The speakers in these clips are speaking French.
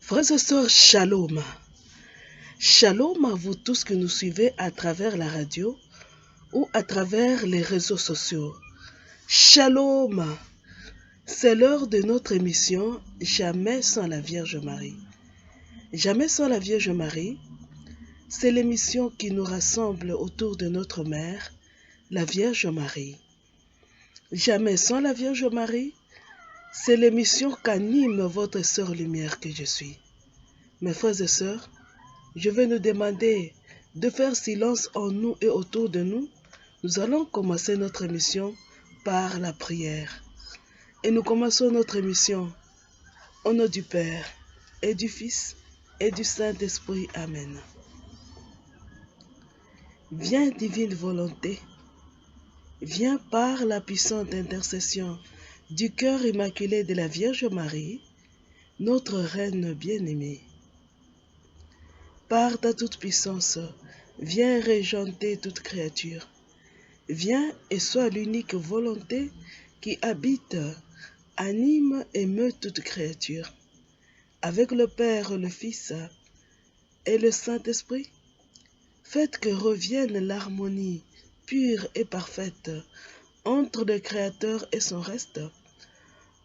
Frères et sœurs, shalom. Shalom à vous tous qui nous suivez à travers la radio ou à travers les réseaux sociaux. Shalom. C'est l'heure de notre émission Jamais sans la Vierge Marie. Jamais sans la Vierge Marie, c'est l'émission qui nous rassemble autour de notre mère, la Vierge Marie. Jamais sans la Vierge Marie, c'est l'émission qu'anime votre sœur lumière que je suis. Mes frères et sœurs, je vais nous demander de faire silence en nous et autour de nous. Nous allons commencer notre émission par la prière. Et nous commençons notre émission au nom du Père et du Fils et du Saint-Esprit. Amen. Viens, divine volonté, viens par la puissante intercession du cœur immaculé de la Vierge Marie, notre Reine bien-aimée. Par ta toute-puissance, viens régenter toute créature. Viens et sois l'unique volonté qui habite, anime et meut toute créature. Avec le Père, le Fils et le Saint-Esprit, faites que revienne l'harmonie pure et parfaite entre le Créateur et son reste,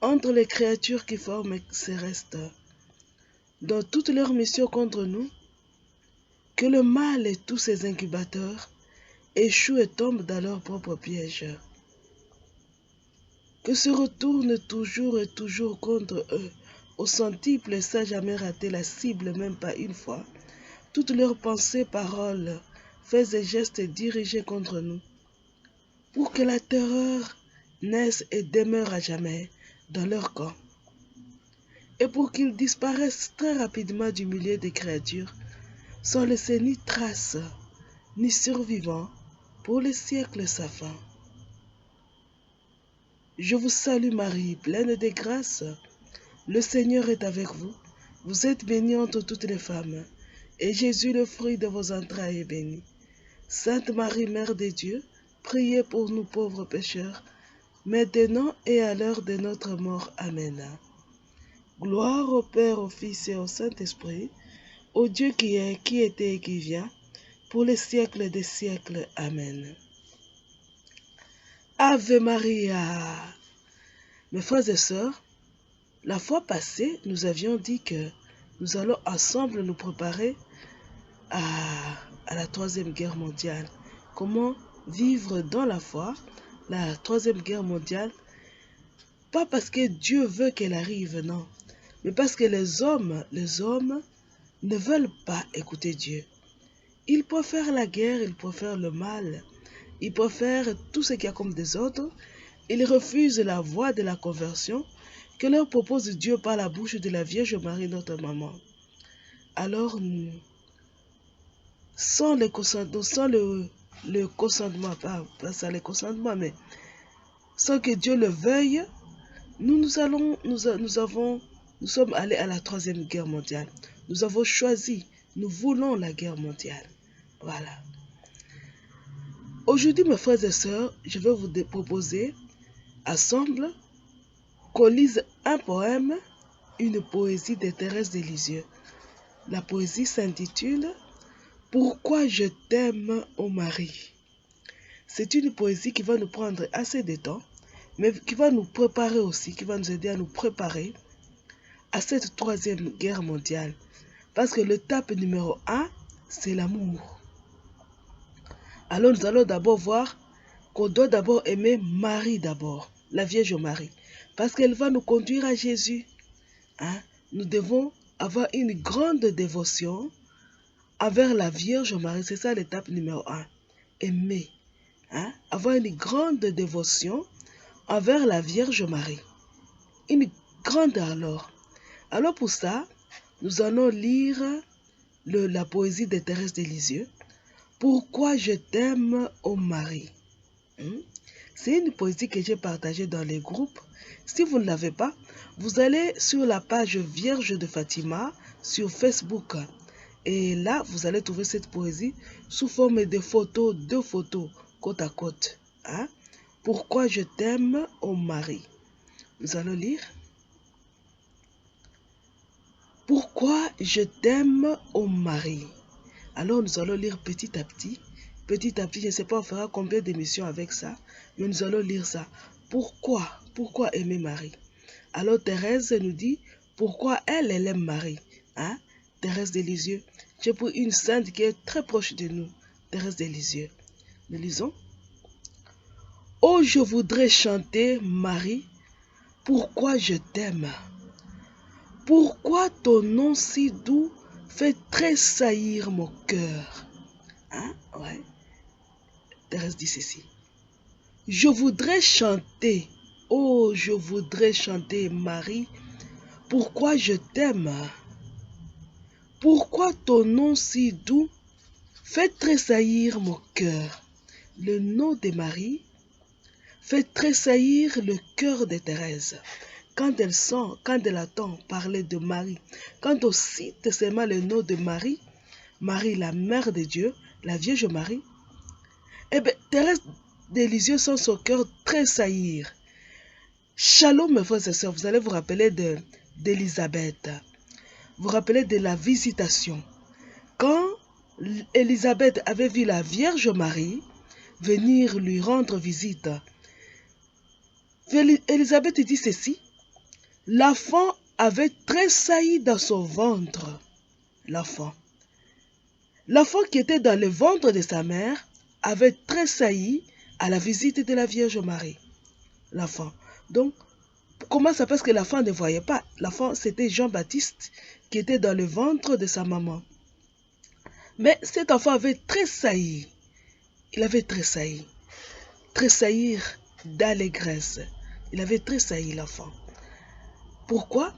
entre les créatures qui forment ses restes. Dans toute leur mission contre nous, que le mal et tous ses incubateurs échouent et tombent dans leur propre piège. Que se retournent toujours et toujours contre eux, au centuple sans jamais rater la cible, même pas une fois, toutes leurs pensées, paroles, faits et gestes dirigés contre nous, pour que la terreur naisse et demeure à jamais dans leur camp, et pour qu'ils disparaissent très rapidement du milieu des créatures, sans laisser ni trace, ni survivant, pour les siècles sans fin. Je vous salue Marie, pleine de grâce. Le Seigneur est avec vous. Vous êtes bénie entre toutes les femmes, et Jésus, le fruit de vos entrailles, est béni. Sainte Marie, Mère de Dieu, priez pour nous pauvres pécheurs, maintenant et à l'heure de notre mort. Amen. Gloire au Père, au Fils et au Saint-Esprit, au Dieu qui est, qui était et qui vient, pour les siècles des siècles. Amen. Ave Maria. Mes frères et sœurs, la fois passée, nous avions dit que nous allons ensemble nous préparer à la Troisième Guerre mondiale. Comment vivre dans la foi, la Troisième Guerre mondiale, pas parce que Dieu veut qu'elle arrive, non, mais parce que les hommes ne veulent pas écouter Dieu. Ils préfèrent la guerre, ils préfèrent le mal, ils préfèrent tout ce qu'il y a comme désordre. Ils refusent la voie de la conversion que leur propose Dieu par la bouche de la Vierge Marie, notre maman. Alors, sans le consentement, pas ça, le consentement, mais sans que Dieu le veuille, nous sommes allés à la Troisième Guerre mondiale. Nous avons choisi, nous voulons la guerre mondiale. Voilà. Aujourd'hui, mes frères et sœurs, je vais vous proposer ensemble qu'on lise un poème, une poésie de Thérèse de Lisieux. La poésie s'intitule « Pourquoi je t'aime, ô Marie ?» C'est une poésie qui va nous prendre assez de temps, mais qui va nous préparer aussi, qui va nous aider à nous préparer à cette Troisième Guerre mondiale. Parce que l'étape numéro 1, c'est l'amour. Alors nous allons d'abord voir qu'on doit d'abord aimer Marie d'abord, la Vierge Marie, parce qu'elle va nous conduire à Jésus. Nous devons avoir une grande dévotion envers la Vierge Marie, c'est ça l'étape numéro 1. Aimer, avoir une grande dévotion envers la Vierge Marie. Une grande alors. Alors pour ça, nous allons lire la poésie de Thérèse de Lisieux. Pourquoi je t'aime, ô Marie. C'est une poésie que j'ai partagée dans les groupes. Si vous ne l'avez pas, vous allez sur la page Vierge de Fatima sur Facebook. Et là, vous allez trouver cette poésie sous forme de photos, 2 photos, côte à côte. Pourquoi je t'aime, ô Marie. Nous allons lire. Pourquoi je t'aime, ô Marie? Alors nous allons lire petit à petit. Petit à petit, je ne sais pas, on fera combien d'émissions avec ça, mais nous allons lire ça. Pourquoi? Pourquoi aimer Marie? Alors Thérèse nous dit, pourquoi elle aime Marie? Hein? Thérèse de Lisieux. J'ai pris une sainte qui est très proche de nous. Thérèse de Lisieux. Nous lisons. Oh, je voudrais chanter, Marie, pourquoi je t'aime? Pourquoi ton nom si doux fait tressaillir mon cœur? Hein? Ouais. Thérèse dit ceci. Je voudrais chanter, oh, je voudrais chanter, Marie, pourquoi je t'aime? Pourquoi ton nom si doux fait tressaillir mon cœur? Le nom de Marie fait tressaillir le cœur de Thérèse. Quand elle entend parler de Marie, quand on cite seulement le nom de Marie, Marie la mère de Dieu, la Vierge Marie, eh bien, Thérèse de Lisieux sent son cœur tressaillir. Shalom, mes frères et sœurs, vous allez vous rappeler d'Élisabeth. Vous rappelez de la visitation. Quand Élisabeth avait vu la Vierge Marie venir lui rendre visite, Élisabeth dit ceci. L'enfant avait tressailli dans son ventre. L'enfant qui était dans le ventre de sa mère avait tressailli à la visite de la Vierge Marie. L'enfant. Donc, comment ça? Parce que l'enfant ne voyait pas. L'enfant, c'était Jean-Baptiste qui était dans le ventre de sa maman. Mais cet enfant avait tressailli. Il avait tressailli. Tressaillir d'allégresse. Il avait tressailli, l'enfant. Pourquoi?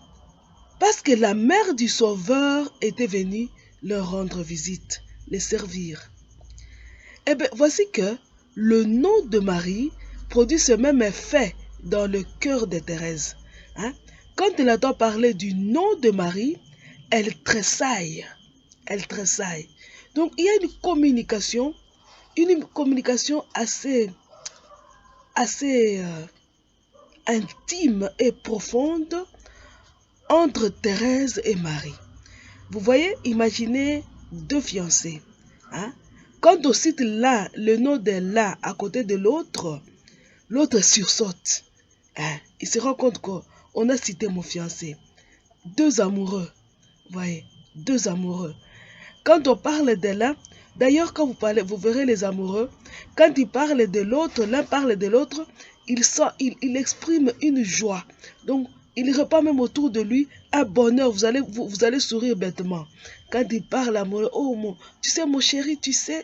Parce que la mère du Sauveur était venue leur rendre visite, les servir. Eh bien, voici que le nom de Marie produit ce même effet dans le cœur de Thérèse. Hein? Quand elle entend parler du nom de Marie, elle tressaille. Elle tressaille. Donc, il y a une communication assez intime et profonde entre Thérèse et Marie. Vous voyez, imaginez deux fiancés. Hein? Quand on cite l'un, le nom de l'un à côté de l'autre, l'autre sursaute. Hein? Il se rend compte qu'on a cité mon fiancé. Deux amoureux. Vous voyez, deux amoureux. Quand on parle de l'un, d'ailleurs, quand vous verrez les amoureux, quand ils parlent de l'autre, l'un parle de l'autre, il exprime une joie. Donc, il répand même autour de lui un bonheur. Vous allez sourire bêtement. Quand il parle amoureux, oh tu sais mon chéri, tu sais,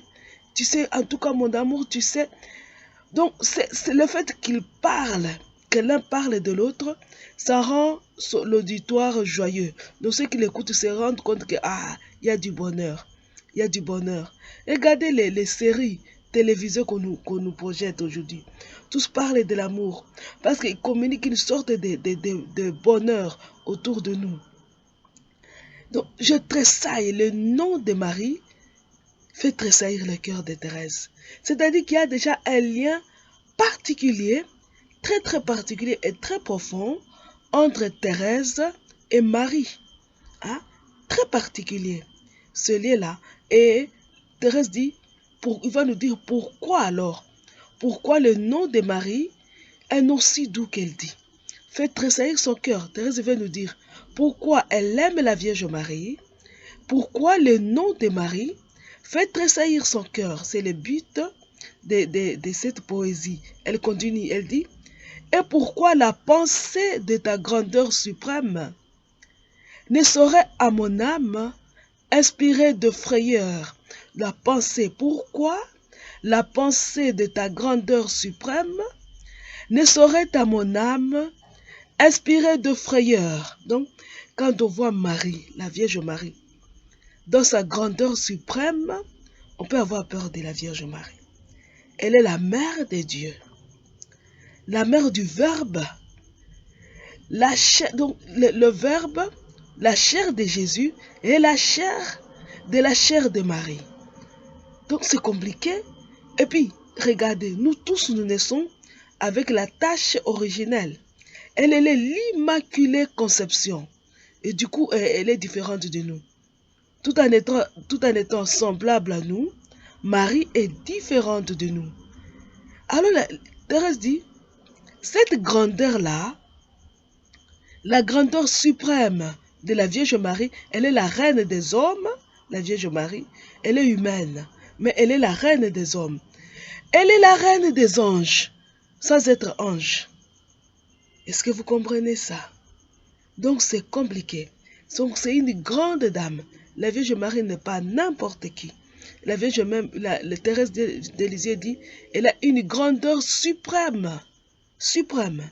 en tout cas mon amour, tu sais. Donc, c'est le fait qu'il parle, que l'un parle de l'autre, ça rend l'auditoire joyeux. Donc, ceux qui l'écoutent se rendent compte que, il y a du bonheur. Il y a du bonheur. Regardez les séries télévisées qu'on nous projette aujourd'hui. Tous parlent de l'amour. Parce qu'ils communiquent une sorte de bonheur autour de nous. Donc, je tressaille. Le nom de Marie fait tressaillir le cœur de Thérèse. C'est-à-dire qu'il y a déjà un lien particulier, très très particulier et très profond entre Thérèse et Marie. Hein? Très particulier, ce lien-là. Et Thérèse dit, il va nous dire pourquoi alors. Pourquoi le nom de Marie, un nom si doux qu'elle dit, fait tressaillir son cœur. Thérèse va nous dire pourquoi elle aime la Vierge Marie. Pourquoi le nom de Marie fait tressaillir son cœur. C'est le but de cette poésie. Elle continue, elle dit, et pourquoi la pensée de ta grandeur suprême ne saurait à mon âme inspirer de frayeur. La pensée, pourquoi la pensée de ta grandeur suprême ne saurait à mon âme inspirer de frayeur. Donc, quand on voit Marie, la Vierge Marie, dans sa grandeur suprême, on peut avoir peur de la Vierge Marie. Elle est la mère de Dieu, la mère du Verbe. La chair, donc le Verbe, la chair de Jésus est la chair de Marie. Donc c'est compliqué. Et puis, regardez, nous tous, nous naissons avec la tâche originelle. Elle est l'Immaculée Conception. Et du coup, elle est différente de nous. Tout en étant semblable à nous, Marie est différente de nous. Alors, Thérèse dit, cette grandeur-là, la grandeur suprême de la Vierge Marie, elle est la reine des hommes, la Vierge Marie, elle est humaine, mais elle est la reine des hommes. Elle est la reine des anges, sans être ange. Est-ce que vous comprenez ça? Donc c'est compliqué. Donc c'est une grande dame. La Vierge Marie n'est pas n'importe qui. La Vierge même, la Thérèse de Lisieux dit, elle a une grandeur suprême. Suprême.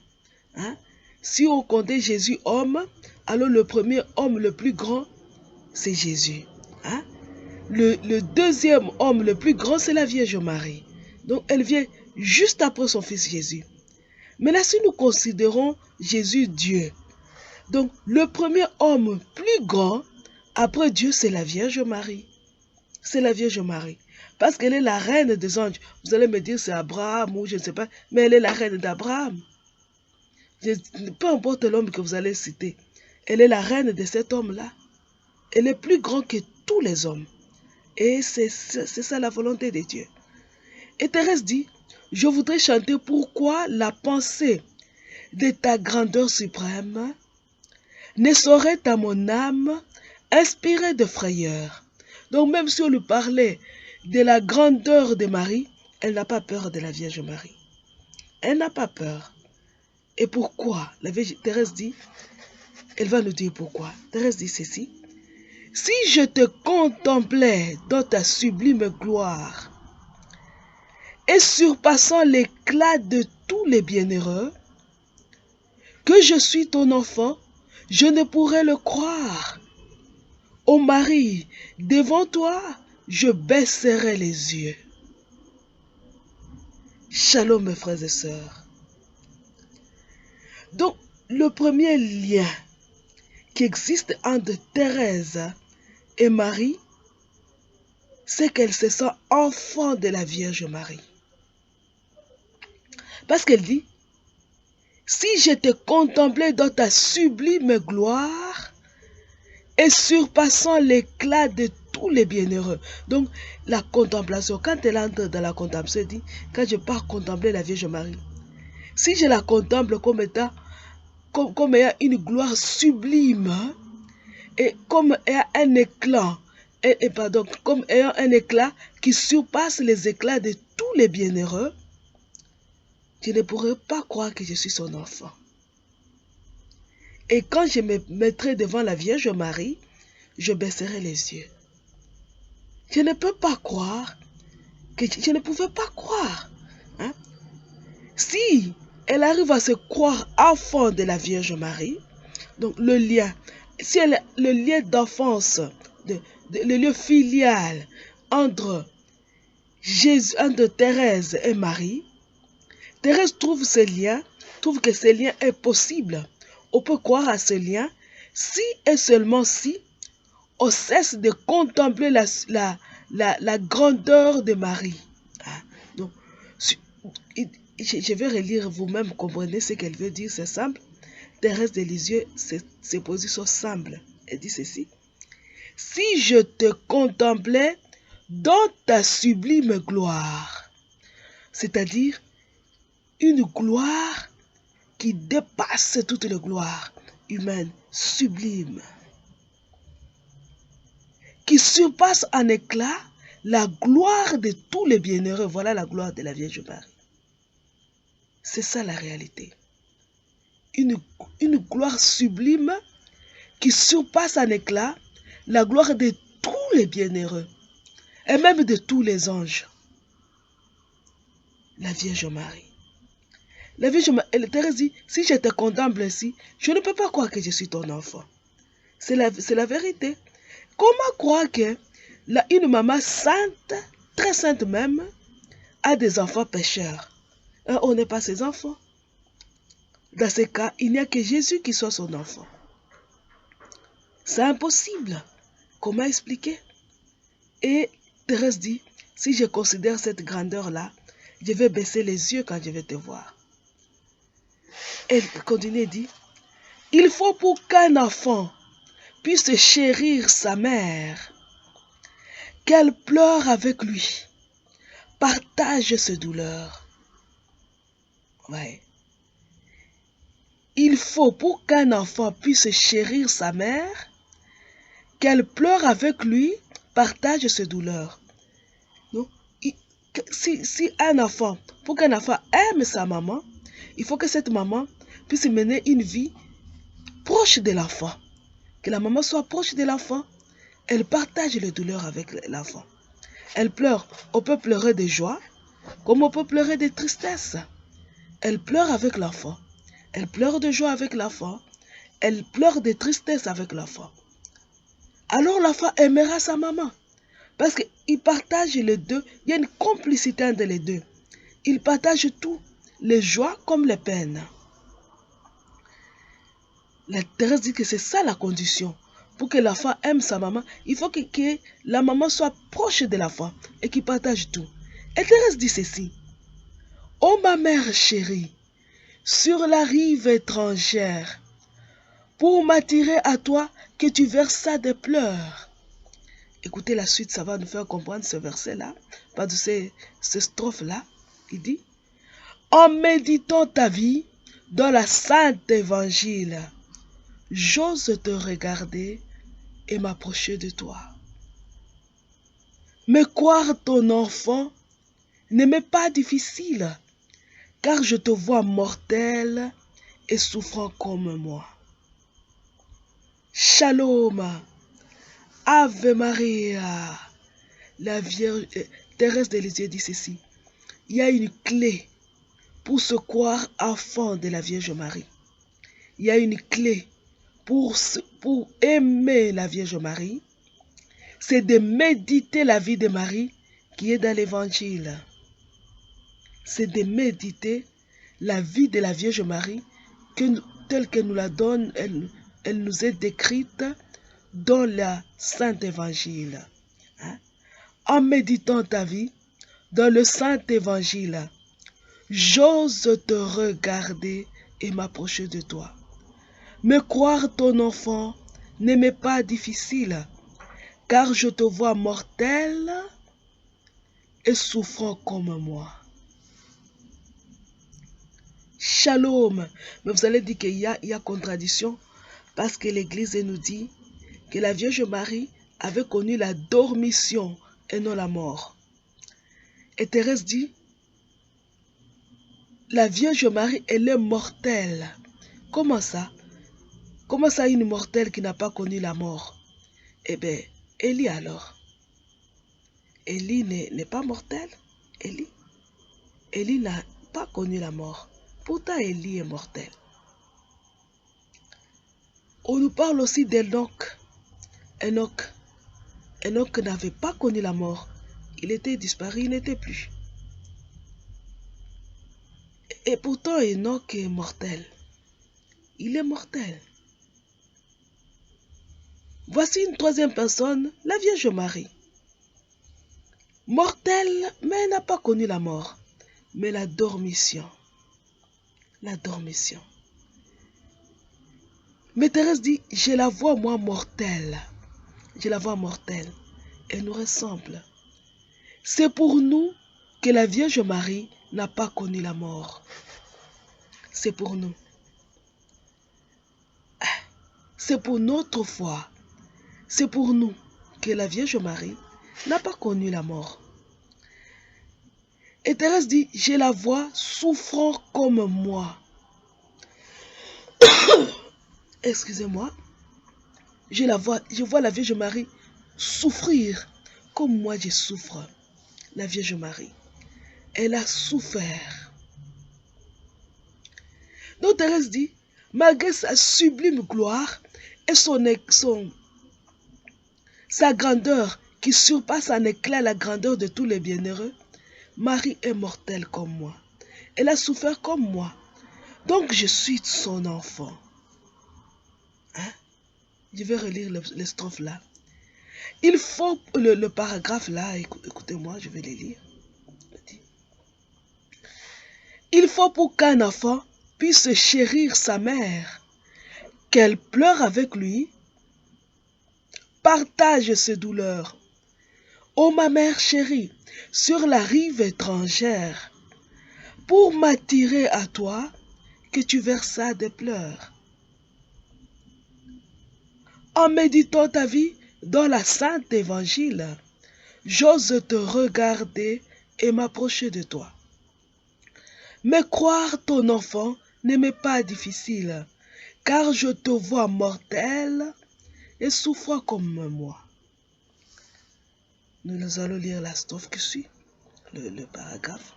Hein? Si on comptait Jésus homme, alors le premier homme le plus grand, c'est Jésus. Hein? Le deuxième homme le plus grand, c'est la Vierge Marie. Donc elle vient juste après son fils Jésus. Mais là, si nous considérons Jésus Dieu, donc le premier homme plus grand après Dieu, c'est la Vierge Marie. C'est la Vierge Marie. Parce qu'elle est la reine des anges. Vous allez me dire c'est Abraham ou je ne sais pas, mais elle est la reine d'Abraham. Peu importe l'homme que vous allez citer, elle est la reine de cet homme-là. Elle est plus grande que tous les hommes. Et c'est ça la volonté de Dieu. Et Thérèse dit, je voudrais chanter pourquoi la pensée de ta grandeur suprême ne saurait à mon âme inspirer de frayeur. Donc même si on lui parlait de la grandeur de Marie, elle n'a pas peur de la Vierge Marie. Elle n'a pas peur. Et pourquoi? La Vierge Thérèse dit, elle va nous dire pourquoi. Thérèse dit ceci. Si je te contemplais dans ta sublime gloire, et surpassant l'éclat de tous les bienheureux, que je suis ton enfant, je ne pourrais le croire. Ô Marie, devant toi, je baisserai les yeux. Shalom mes frères et sœurs. Donc, le premier lien qui existe entre Thérèse et Marie, c'est qu'elle se sent enfant de la Vierge Marie. Parce qu'elle dit, si je te contemplais dans ta sublime gloire et surpassant l'éclat de tous les bienheureux. Donc, la contemplation, quand elle entre dans la contemplation, elle dit, quand je pars contempler la Vierge Marie, si je la contemple comme étant, comme ayant une gloire sublime, et comme ayant un éclat, comme ayant un éclat qui surpasse les éclats de tous les bienheureux, je ne pourrais pas croire que je suis son enfant. Et quand je me mettrai devant la Vierge Marie, je baisserai les yeux. Je ne peux pas croire, je ne pouvais pas croire. Hein? Si elle arrive à se croire enfant de la Vierge Marie, donc le lien, si elle, le lien d'enfance, le lien filial entre entre Thérèse et Marie, Thérèse trouve ce lien, trouve que ce lien est possible. On peut croire à ce lien si et seulement si on cesse de contempler la grandeur de Marie. Donc, je vais relire, vous-même comprenez ce qu'elle veut dire, c'est simple. Thérèse de Lisieux, ses positions simples. Elle dit ceci. Si je te contemplais dans ta sublime gloire, c'est-à-dire une gloire qui dépasse toutes les gloires humaines, sublime, qui surpasse en éclat la gloire de tous les bienheureux. Voilà la gloire de la Vierge Marie. C'est ça la réalité. Une gloire sublime qui surpasse en éclat la gloire de tous les bienheureux et même de tous les anges. La Vierge Marie. La Vierge Marie, Thérèse dit, si je te contemple ainsi, je ne peux pas croire que je suis ton enfant. C'est la vérité. Comment croire que une maman sainte, très sainte même, a des enfants pécheurs? On n'est pas ses enfants. Dans ce cas, il n'y a que Jésus qui soit son enfant. C'est impossible. Comment expliquer? Et Thérèse dit, si je considère cette grandeur-là, je vais baisser les yeux quand je vais te voir. Elle continue et dit, il faut pour qu'un enfant puisse chérir sa mère, qu'elle pleure avec lui, partage ses douleurs. Ouais. Il faut, pour qu'un enfant puisse chérir sa mère, qu'elle pleure avec lui, partage ses douleurs. Donc, si un enfant, pour qu'un enfant aime sa maman, il faut que cette maman puisse mener une vie proche de l'enfant. Que la maman soit proche de l'enfant. Elle partage les douleurs avec l'enfant. Elle pleure. On peut pleurer de joie, comme on peut pleurer de tristesse. Elle pleure avec l'enfant. Elle pleure de joie avec l'enfant. Elle pleure de tristesse avec l'enfant. Alors l'enfant aimera sa maman. Parce qu'ils partagent les deux. Il y a une complicité entre les deux. Ils partagent tout. Les joies comme les peines. La Thérèse dit que c'est ça la condition. Pour que l'enfant aime sa maman, il faut que la maman soit proche de l'enfant et qu'il partage tout. Et Thérèse dit ceci. Ô ma mère chérie, sur la rive étrangère, pour m'attirer à toi que tu versas des pleurs. Écoutez la suite, ça va nous faire comprendre ce verset-là, pas de ces strophes-là. Il dit, en méditant ta vie dans la sainte évangile, j'ose te regarder et m'approcher de toi. Mais croire ton enfant ne m'est pas difficile, car je te vois mortel et souffrant comme moi. Shalom, Ave Maria. La Vierge Thérèse de Lisieux dit ceci. Il y a une clé pour se croire enfant de la Vierge Marie. Il y a une clé pour aimer la Vierge Marie. C'est de méditer la vie de Marie qui est dans l'Évangile. C'est de méditer la vie de la Vierge Marie telle que nous la donne, elle nous est décrite dans la Saint Évangile. Hein? En méditant ta vie dans le Saint Évangile, j'ose te regarder et m'approcher de toi. Me croire ton enfant ne m'est pas difficile, car je te vois mortel et souffrant comme moi. Shalom. Mais vous allez dire qu'il y a contradiction, parce que l'Église nous dit que la Vierge Marie avait connu la dormition et non la mort. Et Thérèse dit, la Vierge Marie, elle est mortelle. Comment ça? Comment ça une mortelle qui n'a pas connu la mort? Eh bien, Élie alors. Élie n'est pas mortel. Élie n'a pas connu la mort. Pourtant, Élie est mortel. On nous parle aussi d'Enoch. Enoch n'avait pas connu la mort. Il était disparu, il n'était plus. Et pourtant, Enoch est mortel. Il est mortel. Voici une troisième personne, la Vierge Marie. Mortelle, mais elle n'a pas connu la mort. Mais la dormition. La dormition. Mais Thérèse dit, je la vois moi mortelle. Je la vois mortelle. Elle nous ressemble. C'est pour nous que la Vierge Marie n'a pas connu la mort. C'est pour nous. C'est pour notre foi. C'est pour nous que la Vierge Marie n'a pas connu la mort. Et Thérèse dit, je la vois souffrant comme moi. Excusez-moi. Je vois la Vierge Marie souffrir comme moi je souffre. La Vierge Marie. Elle a souffert. Donc Thérèse dit, malgré sa sublime gloire et sa grandeur qui surpasse en éclat la grandeur de tous les bienheureux, Marie est mortelle comme moi. Elle a souffert comme moi. Donc je suis son enfant. Hein? Je vais relire les strophes là. Il faut le paragraphe là, écoutez-moi, je vais les lire. Il faut pour qu'un enfant puisse chérir sa mère, qu'elle pleure avec lui, partage ces douleurs. Ô ma mère chérie, sur la rive étrangère, pour m'attirer à toi, que tu versas des pleurs. En méditant ta vie dans la sainte évangile, j'ose te regarder et m'approcher de toi. Mais croire ton enfant ne m'est pas difficile, car je te vois mortel et souffre comme moi. Nous allons lire la strophe qui suit, le paragraphe.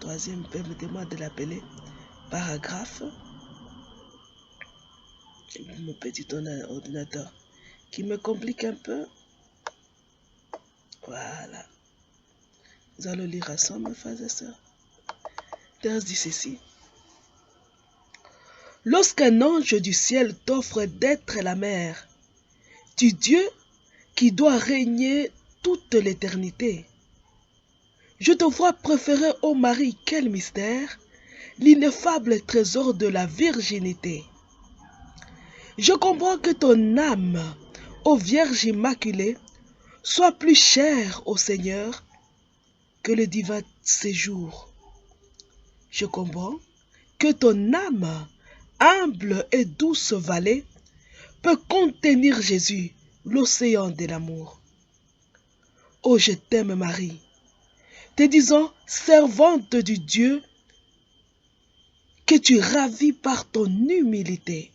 Troisième, permettez-moi de l'appeler paragraphe. Mon petit ordinateur qui me complique un peu. Voilà. Nous allons lire ensemble, frères et sœurs. Thérèse dit ceci. Lorsqu'un ange du ciel t'offre d'être la mère du Dieu qui doit régner toute l'éternité, je te vois préférer au Marie, quel mystère, l'ineffable trésor de la virginité. Je comprends que ton âme, ô Vierge immaculée, soit plus chère au Seigneur que le divin séjour. Je comprends que ton âme, humble et douce vallée, peut contenir Jésus, l'océan de l'amour. Oh, je t'aime Marie, te disant, servante du Dieu, que tu ravis par ton humilité.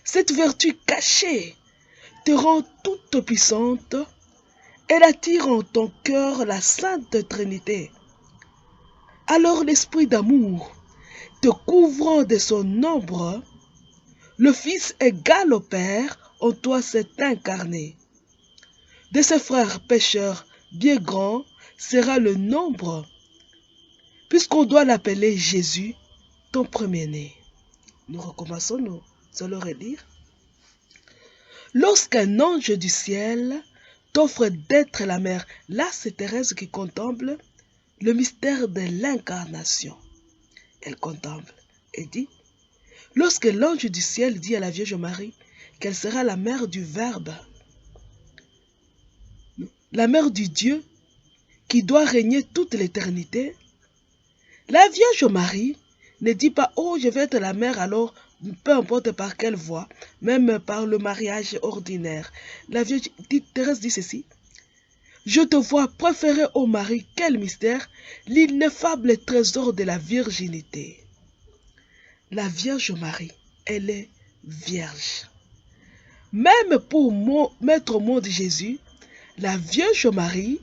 Cette vertu cachée te rend toute puissante. Elle attire en ton cœur la Sainte Trinité. Alors l'Esprit d'amour, te couvrant de son ombre, le Fils égal au Père en toi s'est incarné. De ses frères pécheurs bien grands sera le nombre, puisqu'on doit l'appeler Jésus, ton premier-né. Nous recommençons, nous allons relire. Lorsqu'un ange du ciel t'offre d'être la mère, là c'est Thérèse qui contemple le mystère de l'incarnation. Elle contemple et dit, lorsque l'ange du ciel dit à la Vierge Marie qu'elle sera la mère du Verbe, la mère du Dieu qui doit régner toute l'éternité, la Vierge Marie ne dit pas, oh je vais être la mère alors, peu importe par quelle voie, même par le mariage ordinaire. La Vierge Thérèse dit ceci, je te vois préférer au Marie, quel mystère, l'ineffable trésor de la virginité. La Vierge Marie, elle est vierge. Même pour mettre au monde Jésus, la Vierge Marie,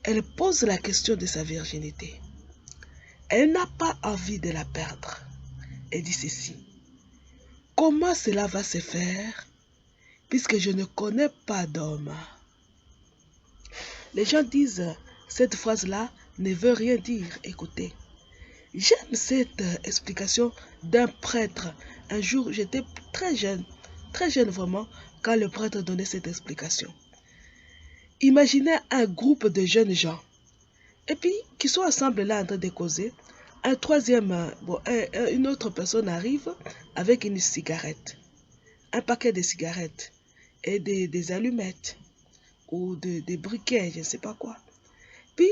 elle pose la question de sa virginité. Elle n'a pas envie de la perdre. Elle dit ceci. Comment cela va se faire puisque je ne connais pas d'homme? Les gens disent, cette phrase-là ne veut rien dire. Écoutez, j'aime cette explication d'un prêtre. Un jour, j'étais très jeune vraiment, quand le prêtre donnait cette explication. Imaginez un groupe de jeunes gens, et puis qui sont ensemble là en train de causer. Un troisième, une autre personne arrive avec une cigarette, un paquet de cigarettes et des allumettes ou des briquets, je ne sais pas quoi. Puis,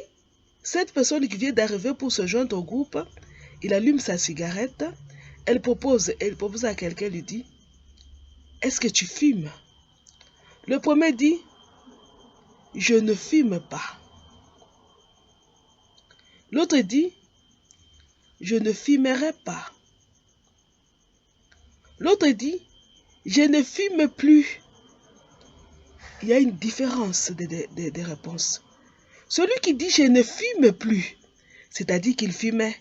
cette personne qui vient d'arriver pour se joindre au groupe, il allume sa cigarette, elle propose à quelqu'un, lui dit, est-ce que tu fumes? Le premier dit, je ne fume pas. L'autre dit, je ne fumerai pas. L'autre dit, je ne fume plus. Il y a une différence de réponses. Celui qui dit je ne fume plus, c'est-à-dire qu'il fumait,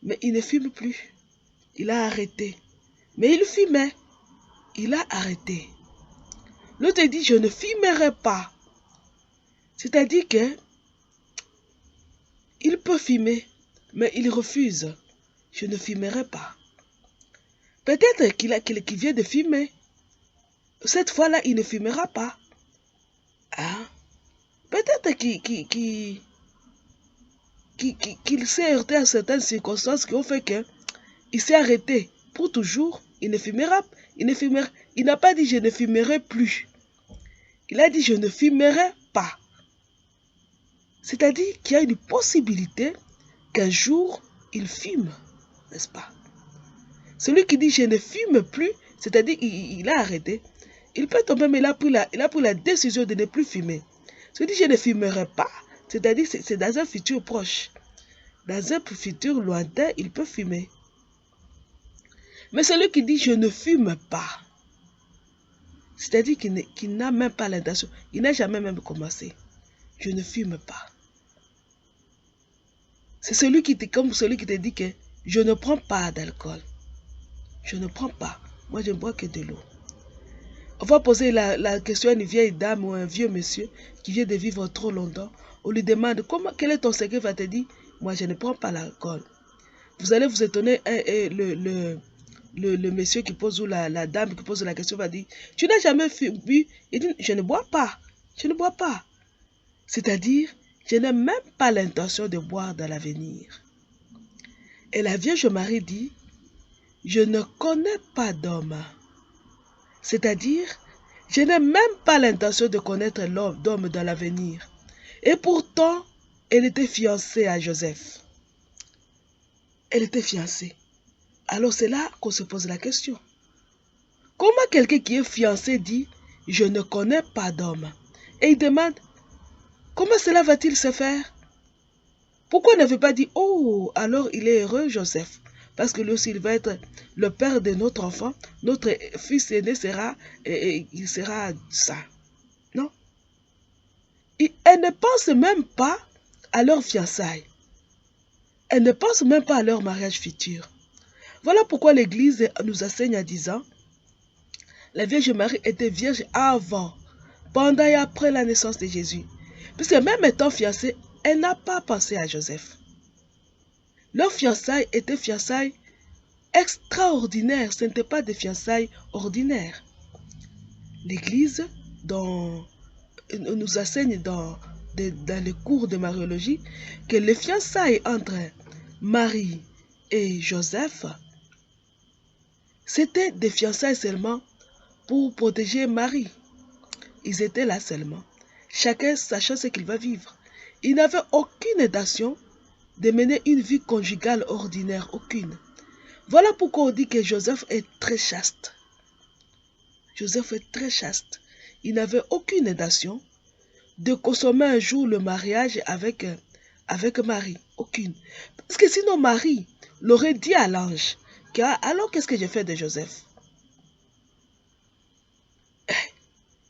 mais il ne fume plus. Il a arrêté. Mais il fumait, il a arrêté. L'autre dit je ne fumerai pas, c'est-à-dire que il peut fumer, mais il refuse. Je ne fumerai pas. Peut-être qu'il vient de fumer. Cette fois-là, il ne fumera pas. Hein? Peut-être qu'il s'est heurté à certaines circonstances qui ont fait qu'il s'est arrêté. Pour toujours, il ne fumera. Il n'a pas dit je ne fumerai plus. Il a dit je ne fumerai pas. C'est-à-dire qu'il y a une possibilité qu'un jour il fume, n'est-ce pas? Celui qui dit je ne fume plus, c'est-à-dire il a arrêté. Il peut tomber, mais il a pris la décision de ne plus fumer. Celui qui dit je ne fumerai pas, c'est-à-dire c'est dans un futur proche. Dans un futur lointain, il peut fumer. Mais celui qui dit je ne fume pas, c'est-à-dire qu'il n'a même pas l'intention, il n'a jamais même commencé. Je ne fume pas. C'est celui qui comme celui qui te dit que je ne prends pas d'alcool. Je ne prends pas. Moi, je ne bois que de l'eau. On va poser la question à une vieille dame ou un vieux monsieur qui vient de vivre trop longtemps. On lui demande quel est ton secret, il va te dire, moi je ne prends pas l'alcool. Vous allez vous étonner, le monsieur qui pose ou la dame qui pose la question va dire, tu n'as jamais bu? Il dit, je ne bois pas. Je ne bois pas. C'est-à-dire, je n'ai même pas l'intention de boire dans l'avenir. Et la Vierge Marie dit, je ne connais pas d'homme. C'est-à-dire, je n'ai même pas l'intention de connaître l'homme dans l'avenir. Et pourtant, elle était fiancée à Joseph. Elle était fiancée. Alors c'est là qu'on se pose la question. Comment quelqu'un qui est fiancé dit, je ne connais pas d'homme? Et il demande, comment cela va-t-il se faire? Pourquoi il n'avait pas dit, oh, alors il est heureux, Joseph? Parce que lui aussi, il va être le père de notre enfant. Notre fils aîné il sera saint. Non. Et elle ne pense même pas à leur fiançailles. Elle ne pense même pas à leur mariage futur. Voilà pourquoi l'Église nous enseigne en disant, la Vierge Marie était vierge avant, pendant et après la naissance de Jésus. Puisque même étant fiancée, elle n'a pas pensé à Joseph. Leur fiançailles étaient fiançailles extraordinaires, ce n'était pas des fiançailles ordinaires. L'Église nous enseigne dans les cours de mariologie que les fiançailles entre Marie et Joseph, c'était des fiançailles seulement pour protéger Marie. Ils étaient là seulement, chacun sachant ce qu'il va vivre. Ils n'avaient aucune intention de mener une vie conjugale ordinaire, aucune. Voilà pourquoi on dit que Joseph est très chaste. Joseph est très chaste. Il n'avait aucune intention de consommer un jour le mariage avec Marie. Aucune. Parce que sinon Marie l'aurait dit à l'ange, alors qu'est-ce que j'ai fait de Joseph?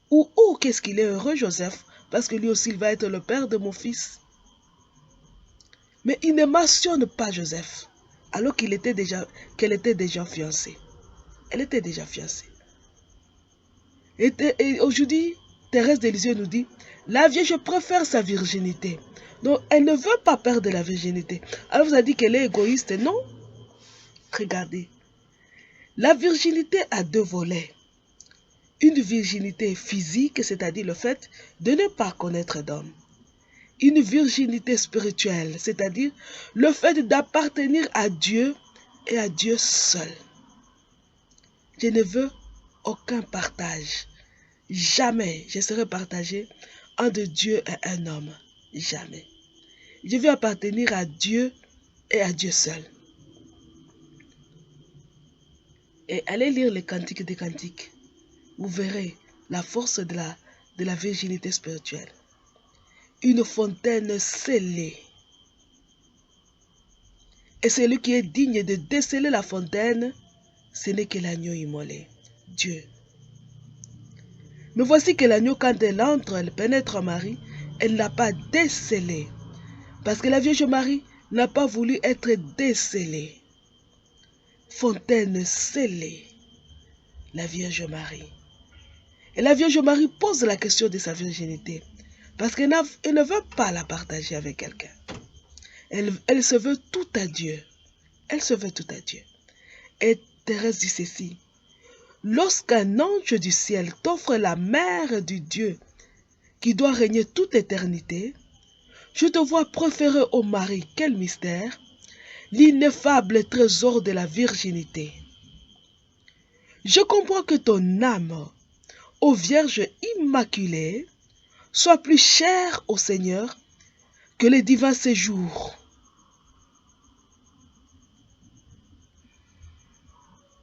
Ou qu'est-ce qu'il est heureux Joseph, parce que lui aussi il va être le père de mon fils. Mais il ne mentionne pas Joseph, alors qu'elle était déjà fiancée. Elle était déjà fiancée. Et aujourd'hui, Thérèse de Lisieux nous dit, la Vierge préfère sa virginité. Donc, elle ne veut pas perdre la virginité. Alors, vous avez dit qu'elle est égoïste. Non. Regardez. La virginité a deux volets. Une virginité physique, c'est-à-dire le fait de ne pas connaître d'homme. Une virginité spirituelle, c'est-à-dire le fait d'appartenir à Dieu et à Dieu seul. Je ne veux aucun partage. Jamais je serai partagé entre Dieu et un homme. Jamais. Je veux appartenir à Dieu et à Dieu seul. Et allez lire les cantiques des cantiques. Vous verrez la force de la virginité spirituelle. Une fontaine scellée. Et celui qui est digne de déceler la fontaine, ce n'est que l'agneau immolé, Dieu. Mais voici que l'agneau, quand elle entre, elle pénètre en Marie, elle ne l'a pas décelé. Parce que la Vierge Marie n'a pas voulu être décelée. Fontaine scellée, la Vierge Marie. Et la Vierge Marie pose la question de sa virginité. Parce qu'elle ne veut pas la partager avec quelqu'un. Elle se veut tout à Dieu. Elle se veut tout à Dieu. Et Thérèse dit ceci. Lorsqu'un ange du ciel t'offre la mère du Dieu qui doit régner toute éternité, je te vois préférer au mari, quel mystère, l'ineffable trésor de la virginité. Je comprends que ton âme, ô Vierge immaculée, soit plus chère au Seigneur que les divins séjours.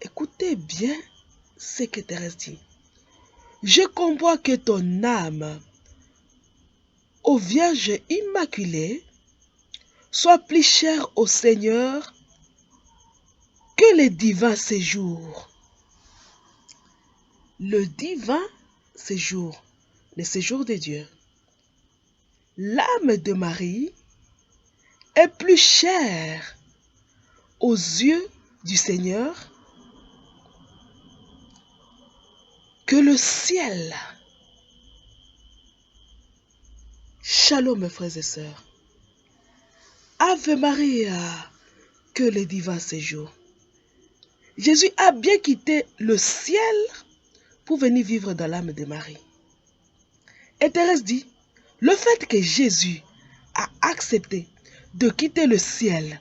Écoutez bien ce que Thérèse dit. Je comprends que ton âme, ô Vierge immaculée, soit plus chère au Seigneur que les divins séjours. Le divin séjour, le séjour de Dieu. L'âme de Marie est plus chère aux yeux du Seigneur que le ciel. Shalom mes frères et sœurs. Ave Maria, que le divin séjour. Jésus a bien quitté le ciel pour venir vivre dans l'âme de Marie. Et Thérèse dit, le fait que Jésus a accepté de quitter le ciel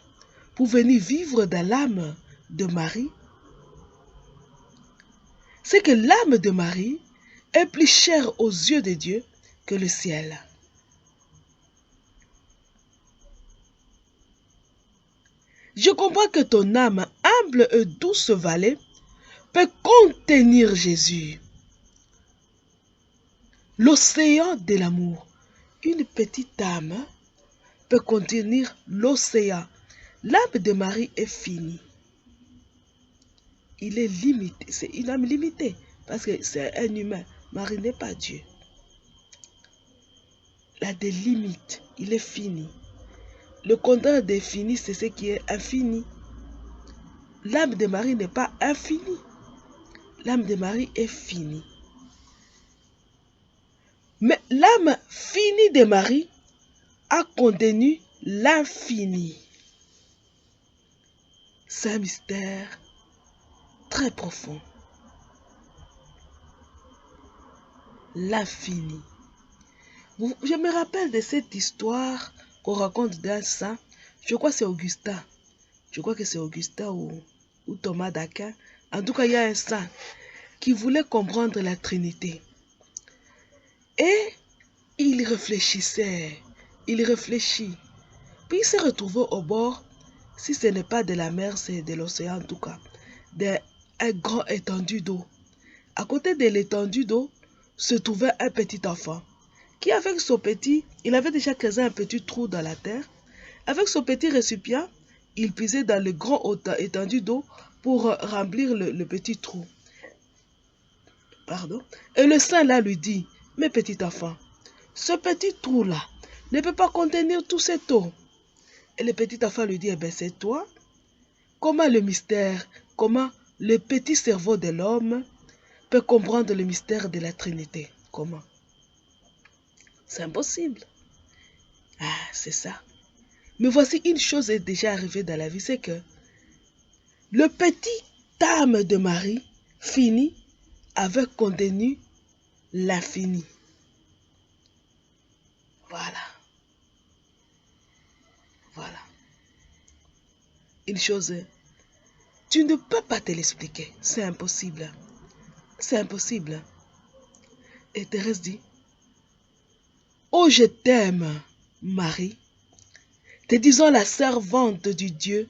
pour venir vivre dans l'âme de Marie, c'est que l'âme de Marie est plus chère aux yeux de Dieu que le ciel. Je comprends que ton âme humble et douce vallée peut contenir Jésus. L'océan de l'amour. Une petite âme peut contenir l'océan. L'âme de Marie est finie. Il est limité. C'est une âme limitée parce que c'est un humain. Marie n'est pas Dieu. Il a des limites. Il est fini. Le contraire de fini, c'est ce qui est infini. L'âme de Marie n'est pas infinie. L'âme de Marie est finie. Mais l'âme finie de Marie a contenu l'infini. C'est un mystère très profond. L'infini. Je me rappelle de cette histoire qu'on raconte d'un saint. Je crois que c'est Augustin. Je crois que c'est Augustin ou Thomas d'Aquin. En tout cas, il y a un saint qui voulait comprendre la Trinité. Et il réfléchissait. Il réfléchit. Puis il s'est retrouvé au bord, si ce n'est pas de la mer, c'est de l'océan en tout cas, d'un grand étendue d'eau. À côté de l'étendue d'eau se trouvait un petit enfant qui, avec son petit, il avait déjà creusé un petit trou dans la terre. Avec son petit récipient, il puisait dans le grand étendue d'eau pour remplir le petit trou. Pardon. Et le saint là lui dit, mais petit enfant, ce petit trou là ne peut pas contenir tout cette eau. Et le petit enfant lui dit, eh bien c'est toi. Comment le mystère, comment le petit cerveau de l'homme peut comprendre le mystère de la Trinité? Comment? C'est impossible. Ah, c'est ça. Mais voici une chose est déjà arrivée dans la vie, c'est que le petit âme de Marie, fini, avait contenu l'infini. Voilà. Voilà. Une chose, tu ne peux pas te l'expliquer. C'est impossible. C'est impossible. Et Thérèse dit, oh, je t'aime, Marie, te disant la servante du Dieu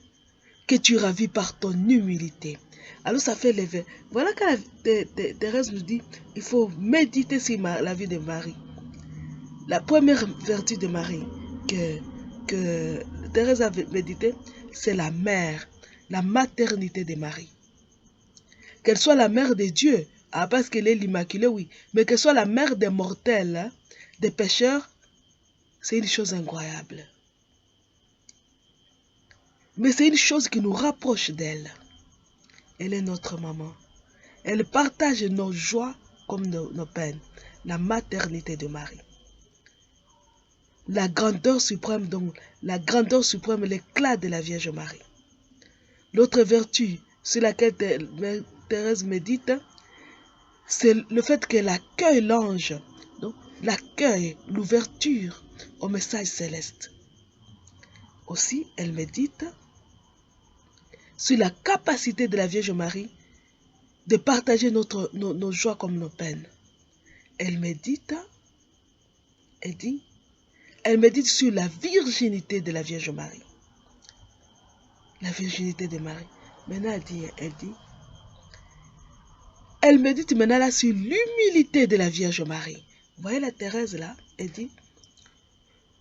que tu ravis par ton humilité. Alors ça fait lever. Voilà quand Thérèse nous dit, il faut méditer sur la vie de Marie. La première vertu de Marie que Thérèse a médité, c'est la mère, la maternité de Marie. Qu'elle soit la mère de Dieu, parce qu'elle est l'Immaculée, oui, mais qu'elle soit la mère des mortels, hein, des pécheurs, c'est une chose incroyable. Mais c'est une chose qui nous rapproche d'elle. Elle est notre maman. Elle partage nos joies comme nos peines. La maternité de Marie. La grandeur suprême, donc, la grandeur suprême, l'éclat de la Vierge Marie. L'autre vertu sur laquelle Thérèse médite, c'est le fait qu'elle accueille l'ange. Donc, l'accueil, l'ouverture au message céleste. Aussi, elle médite sur la capacité de la Vierge Marie de partager nos joies comme nos peines. Elle médite sur la virginité de la Vierge Marie. La virginité de Marie. Maintenant, elle médite maintenant là sur l'humilité de la Vierge Marie. Vous voyez la Thérèse là? Elle dit,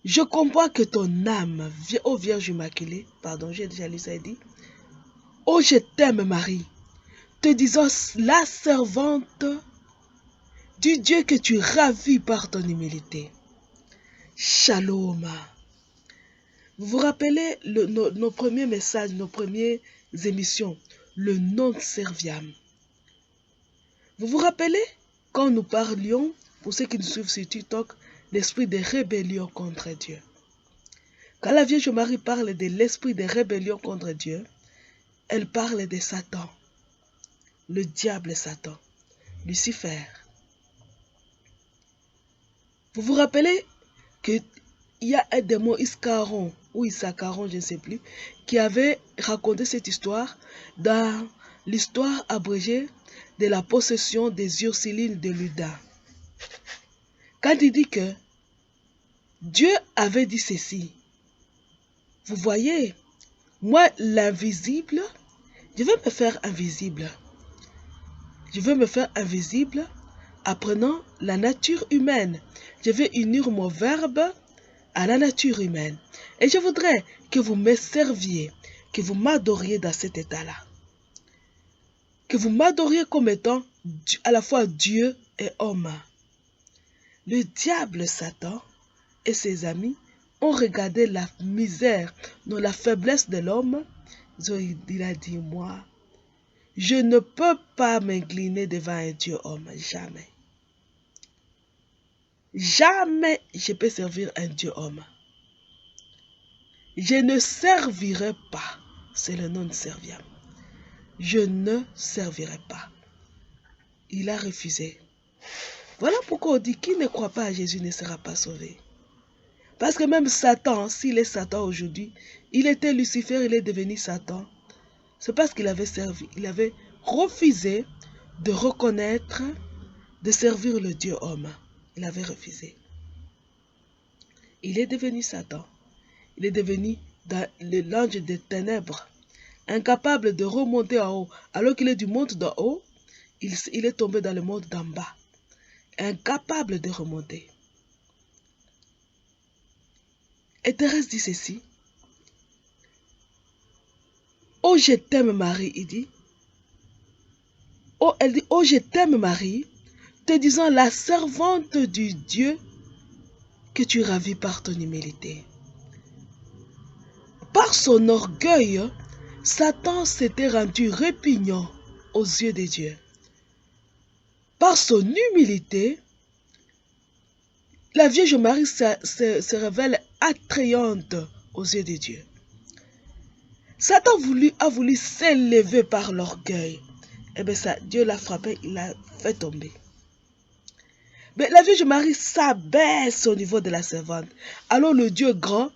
je comprends que ton âme, ô Vierge Immaculée, pardon, j'ai déjà lu ça, elle dit, oh, je t'aime Marie, te disant la servante du Dieu que tu ravis par ton humilité. Shalom. Vous vous rappelez nos premiers messages, nos premières émissions, le non serviam. Vous vous rappelez quand nous parlions, pour ceux qui nous suivent sur TikTok, l'esprit de rébellion contre Dieu. Quand la Vierge Marie parle de l'esprit de rébellion contre Dieu, elle parle de Satan, le diable Satan, Lucifer. Vous vous rappelez qu'il y a un démon Iscaron, ou Issacaron, je ne sais plus, qui avait raconté cette histoire dans l'histoire abrégée de la possession des Ursulines de Luden. Quand il dit que Dieu avait dit ceci, vous voyez, moi l'invisible, je vais me faire invisible. Je vais me faire invisible apprenant la nature humaine. Je vais unir mon verbe à la nature humaine. Et je voudrais que vous me serviez, que vous m'adoriez dans cet état-là. Que vous m'adoriez comme étant à la fois Dieu et homme. Le diable Satan et ses amis ont regardé la misère, non la faiblesse de l'homme. Il a dit, moi, je ne peux pas m'incliner devant un Dieu homme, jamais. Jamais je peux servir un Dieu homme. Je ne servirai pas, c'est le non serviable. Je ne servirai pas. Il a refusé. Voilà pourquoi on dit qui ne croit pas à Jésus ne sera pas sauvé. Parce que même Satan, s'il est Satan aujourd'hui, il était Lucifer, il est devenu Satan. C'est parce qu'il avait servi, il avait refusé de reconnaître, de servir le Dieu homme. Il avait refusé. Il est devenu Satan. Il est devenu l'ange des ténèbres, incapable de remonter en haut. Alors qu'il est du monde d'en haut, il est tombé dans le monde d'en bas, incapable de remonter. Et Thérèse dit ceci. Oh, je t'aime Marie, il dit. Oh, elle dit, oh, je t'aime Marie, te disant la servante du Dieu que tu ravis par ton humilité. Par son orgueil, Satan s'était rendu répugnant aux yeux de Dieu. Par son humilité, la Vierge Marie se révèle attrayante aux yeux de Dieu. Satan a voulu s'élever par l'orgueil. Et bien ça, Dieu l'a frappé, il l'a fait tomber. Mais la Vierge Marie s'abaisse au niveau de la servante. Alors le Dieu grand,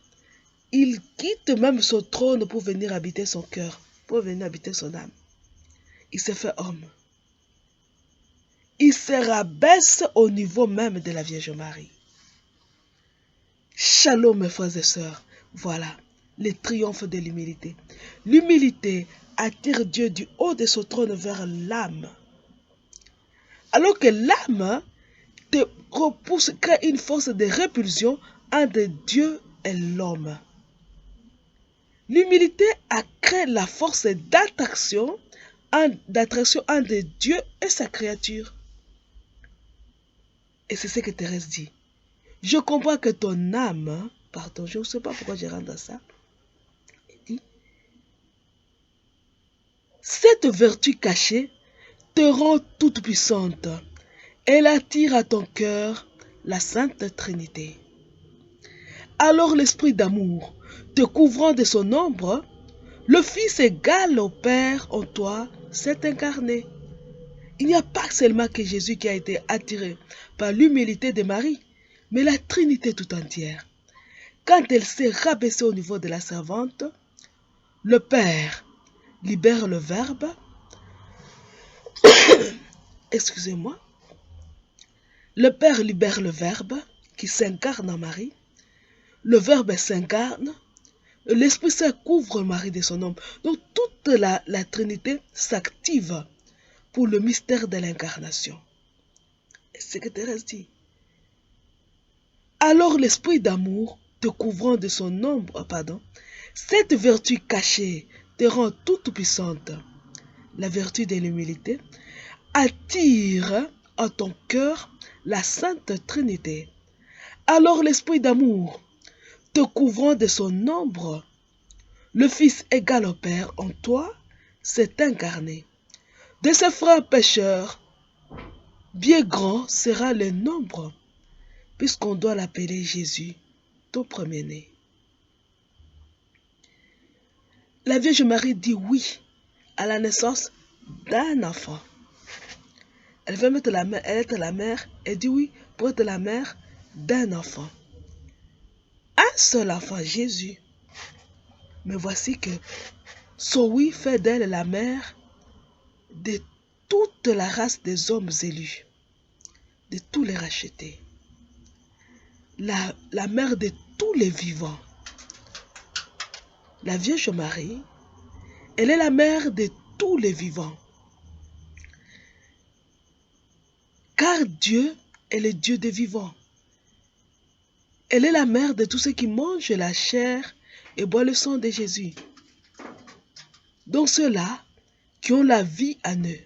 il quitte même son trône pour venir habiter son cœur, pour venir habiter son âme. Il s'est fait homme. Il se rabaisse au niveau même de la Vierge Marie. Shalom mes frères et sœurs. Voilà le triomphe de l'humilité. L'humilité attire Dieu du haut de son trône vers l'âme. Alors que l'âme te repousse, crée une force de répulsion entre Dieu et l'homme. L'humilité a créé la force d'attraction entre Dieu et sa créature. Et c'est ce que Thérèse dit. Je comprends que ton âme, pardon, je ne sais pas pourquoi je rentre dans ça, elle dit, cette vertu cachée te rend toute puissante. Elle attire à ton cœur la Sainte Trinité. Alors l'esprit d'amour, te couvrant de son ombre, le Fils égal au Père en toi s'est incarné. Il n'y a pas seulement que Jésus qui a été attiré par l'humilité de Marie, mais la Trinité tout entière. Quand elle s'est rabaissée au niveau de la servante, le Père libère le Verbe excusez-moi, le Père libère le Verbe qui s'incarne en Marie. Le Verbe s'incarne. L'Esprit Saint couvre Marie de son ombre. Donc toute la Trinité s'active pour le mystère de l'incarnation. C'est ce que Thérèse dit. Alors l'Esprit d'amour, te couvrant de son ombre, cette vertu cachée te rend toute puissante. La vertu de l'humilité attire en ton cœur la Sainte Trinité. Alors l'Esprit d'amour, te couvrant de son ombre, le Fils égal au Père en toi s'est incarné. De ses frères pécheurs, bien grand sera le nombre, puisqu'on doit l'appeler Jésus, ton premier-né. La Vierge Marie dit oui à la naissance d'un enfant. Elle veut mettre la mère, elle est la mère, elle dit oui pour être la mère d'un enfant. Un seul enfant, Jésus. Mais voici que son oui fait d'elle la mère de toute la race des hommes élus, de tous les rachetés. La mère de tous les vivants. La Vierge Marie, elle est la mère de tous les vivants. Car Dieu est le Dieu des vivants. Elle est la mère de tous ceux qui mangent la chair et boivent le sang de Jésus. Donc ceux-là qui ont la vie en eux.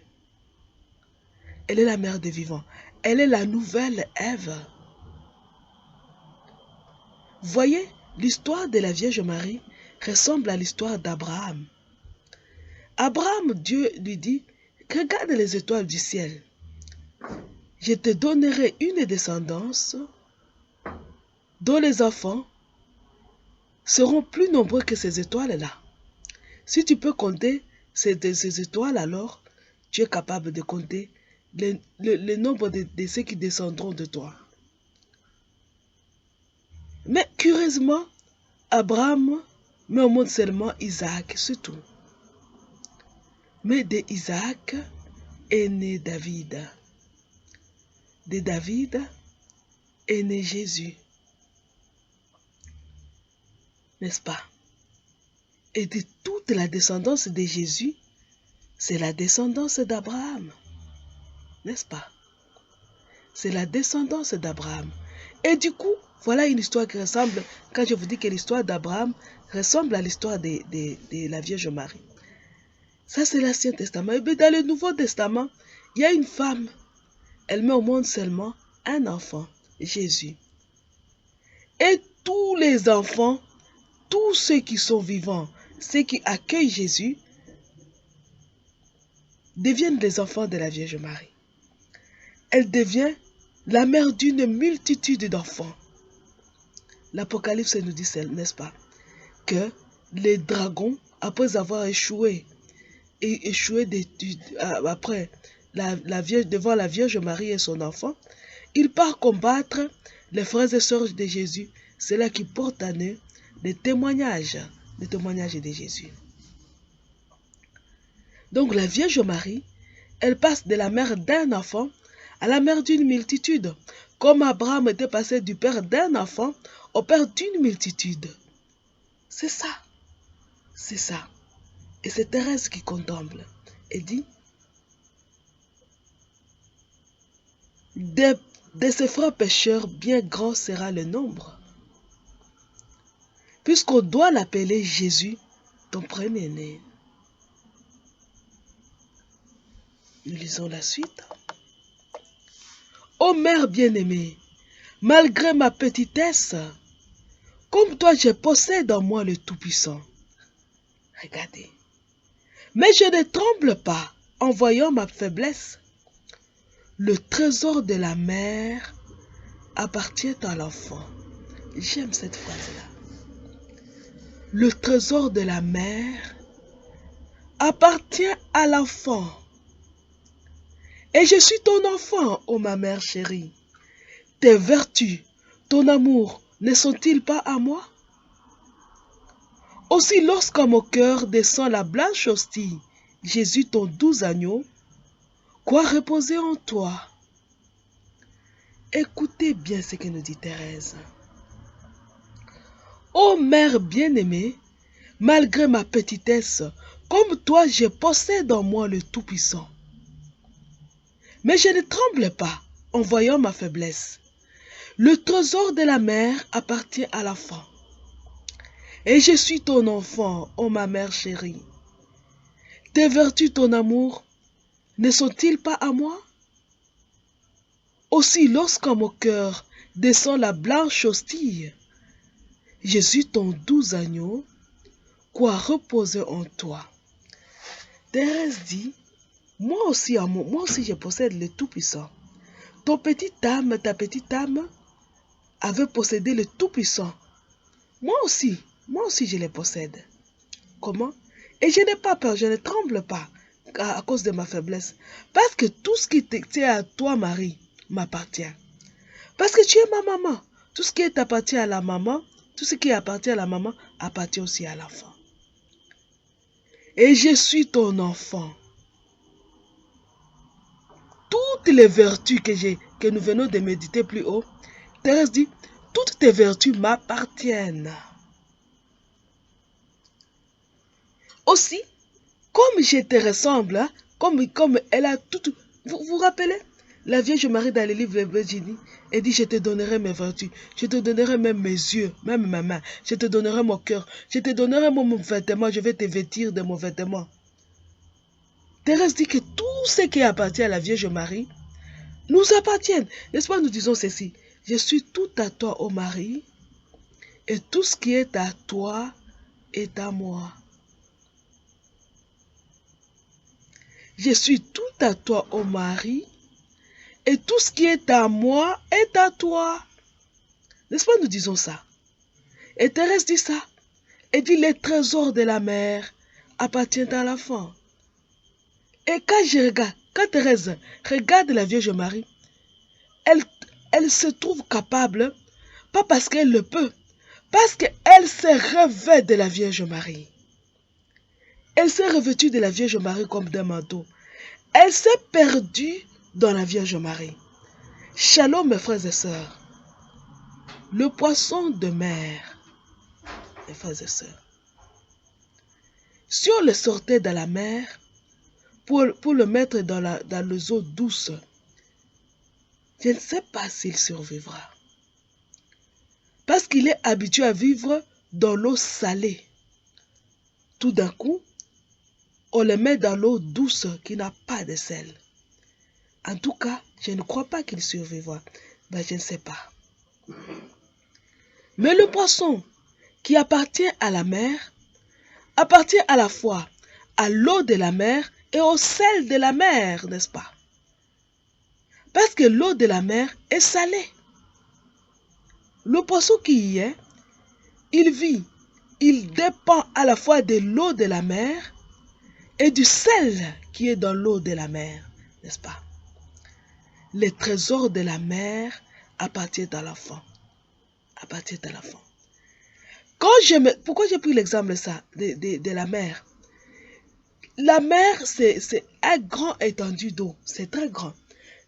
Elle est la mère des vivants. Elle est la nouvelle Ève. Voyez, l'histoire de la Vierge Marie ressemble à l'histoire d'Abraham. Abraham, Dieu lui dit, regarde les étoiles du ciel. Je te donnerai une descendance dont les enfants seront plus nombreux que ces étoiles-là. Si tu peux compter ces étoiles, alors tu es capable de compter le nombre de ceux qui descendront de toi. Mais curieusement, Abraham met au monde seulement Isaac, c'est tout. Mais de Isaac est né David. De David est né Jésus. N'est-ce pas? Et de toute la descendance de Jésus, c'est la descendance d'Abraham. N'est-ce pas? C'est la descendance d'Abraham. Et du coup, voilà une histoire qui ressemble, quand je vous dis que l'histoire d'Abraham ressemble à l'histoire de la Vierge Marie. Ça, c'est l'Ancien Testament. Et bien, dans le Nouveau Testament, il y a une femme. Elle met au monde seulement un enfant, Jésus. Et tous les enfants, tous ceux qui sont vivants, ceux qui accueillent Jésus, deviennent des enfants de la Vierge Marie. Elle devient la mère d'une multitude d'enfants. L'Apocalypse nous dit, n'est-ce pas, que les dragons, après avoir échoué, après devant la Vierge Marie et son enfant, ils partent combattre les frères et sœurs de Jésus. C'est là qui portent à eux les témoignages de Jésus. Donc la Vierge Marie, elle passe de la mère d'un enfant à la mère d'une multitude, comme Abraham était passé du père d'un enfant au père d'une multitude. C'est ça. C'est ça. Et c'est Thérèse qui contemple et dit, de ses frères pécheurs, bien grand sera le nombre, puisqu'on doit l'appeler Jésus, ton premier-né. Nous lisons la suite. Ô mère bien-aimée, malgré ma petitesse, comme toi je possède en moi le Tout-Puissant. Regardez. Mais je ne tremble pas en voyant ma faiblesse. Le trésor de la mère appartient à l'enfant. J'aime cette phrase-là. Le trésor de la mère appartient à l'enfant. Et je suis ton enfant, ô ma mère chérie. Tes vertus, ton amour, ne sont-ils pas à moi? Aussi lorsqu'à mon cœur descend la blanche hostie, Jésus ton doux agneau, Quoi reposer en toi? Écoutez bien ce que nous dit Thérèse. Ô mère bien-aimée, malgré ma petitesse, comme toi, je possède en moi le Tout-Puissant. Mais je ne tremble pas en voyant ma faiblesse. Le trésor de la mère appartient à l'enfant. Et je suis ton enfant, ô ma mère chérie. Tes vertus, ton amour, ne sont-ils pas à moi? Aussi, lorsqu'en mon cœur descend la blanche hostie, je suis ton doux agneau, quoi reposer en toi. Thérèse dit, moi aussi je possède le Tout-Puissant. Ta petite âme avait possédé le Tout-Puissant. Moi aussi je les possède. Comment? Et je n'ai pas peur, je ne tremble pas à cause de ma faiblesse. Parce que tout ce qui tient à toi, Marie, m'appartient. Parce que tu es ma maman. Tout ce qui appartient à la maman, tout ce qui appartient à la maman appartient aussi à l'enfant. Et je suis ton enfant. Toutes les vertus que nous venons de méditer plus haut, Thérèse dit, toutes tes vertus m'appartiennent. Aussi, comme je te ressemble, comme elle a tout... Vous vous rappelez? La Vierge Marie dans le livre de Virginie, elle dit, je te donnerai mes vertus, je te donnerai même mes yeux, même ma main, je te donnerai mon cœur, je te donnerai mon vêtement, je vais te vêtir de mon vêtement. Thérèse dit que tout ce qui appartient à la Vierge Marie nous appartiennent. N'est-ce pas, nous disons ceci, je suis tout à toi, ô Marie, et tout ce qui est à toi est à moi. Je suis tout à toi, ô Marie, et tout ce qui est à moi est à toi. N'est-ce pas, nous disons ça? Et Thérèse dit ça. Elle dit, les trésors de la mère appartiennent à l'enfant. Et quand Thérèse regarde la Vierge Marie, elle se trouve capable, pas parce qu'elle le peut, parce qu'elle s'est revêtue de la Vierge Marie. Elle s'est revêtue de la Vierge Marie comme d'un manteau. Elle s'est perdue dans la Vierge Marie. Shalom, mes frères et sœurs. Le poisson de mer, mes frères et sœurs. Si on le sortait de la mer pour le mettre dans les eaux douces, je ne sais pas s'il survivra. Parce qu'il est habitué à vivre dans l'eau salée. Tout d'un coup, on le met dans l'eau douce qui n'a pas de sel. En tout cas, je ne crois pas qu'il survivra. Ben, je ne sais pas. Mais le poisson qui appartient à la mer appartient à la fois à l'eau de la mer et au sel de la mer, n'est-ce pas? Parce que l'eau de la mer est salée. Le poisson qui y est, il vit, il dépend à la fois de l'eau de la mer et du sel qui est dans l'eau de la mer, n'est-ce pas? Les trésors de la mer appartiennent à l'enfant. Appartiennent à l'enfant. Pourquoi j'ai pris l'exemple de la mer? La mer, c'est un grand étendue d'eau. C'est très grand.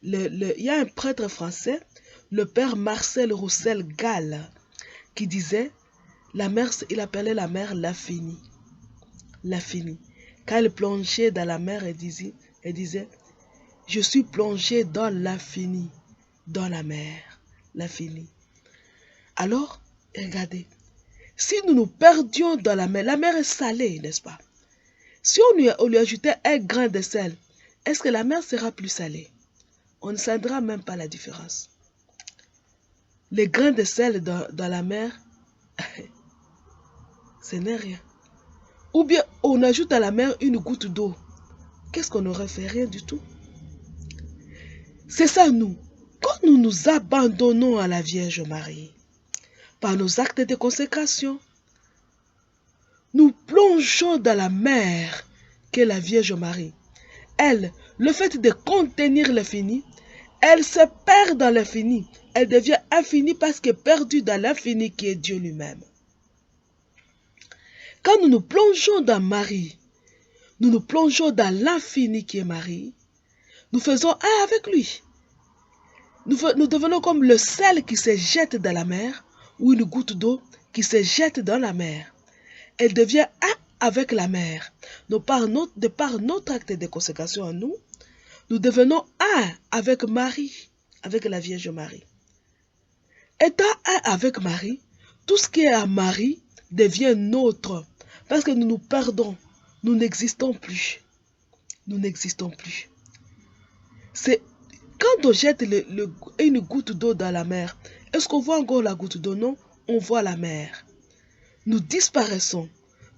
Il y a un prêtre français, le père Marcel Roussel-Gall, qui disait, la mer, il appelait la mer l'infini. L'infini. Quand il plongeait dans la mer, il disait, je suis plongé dans l'infini, dans la mer, l'infini. Alors, regardez, si nous nous perdions dans la mer est salée, n'est-ce pas? Si on lui ajoutait un grain de sel, est-ce que la mer sera plus salée? On ne sentira même pas la différence. Les grains de sel dans la mer, ce n'est rien. Ou bien on ajoute à la mer une goutte d'eau. Qu'est-ce qu'on aurait fait? Rien du tout. C'est ça nous. Quand nous nous abandonnons à la Vierge Marie, par nos actes de consécration, nous plongeons dans la mer qu'est la Vierge Marie. Elle, le fait de contenir l'infini, elle se perd dans l'infini. Elle devient infinie parce qu'elle est perdue dans l'infini qui est Dieu lui-même. Quand nous nous plongeons dans Marie, nous nous plongeons dans l'infini qui est Marie, nous faisons un avec lui. Nous devenons comme le sel qui se jette dans la mer ou une goutte d'eau qui se jette dans la mer. Elle devient un avec la mer. De par notre acte de consécration en nous, nous devenons un avec Marie, avec la Vierge Marie. Étant un avec Marie, tout ce qui est à Marie devient nôtre. Parce que nous nous perdons. Nous n'existons plus. Nous n'existons plus. C'est quand on jette une goutte d'eau dans la mer, est-ce qu'on voit encore la goutte d'eau? Non, on voit la mer. Nous disparaissons.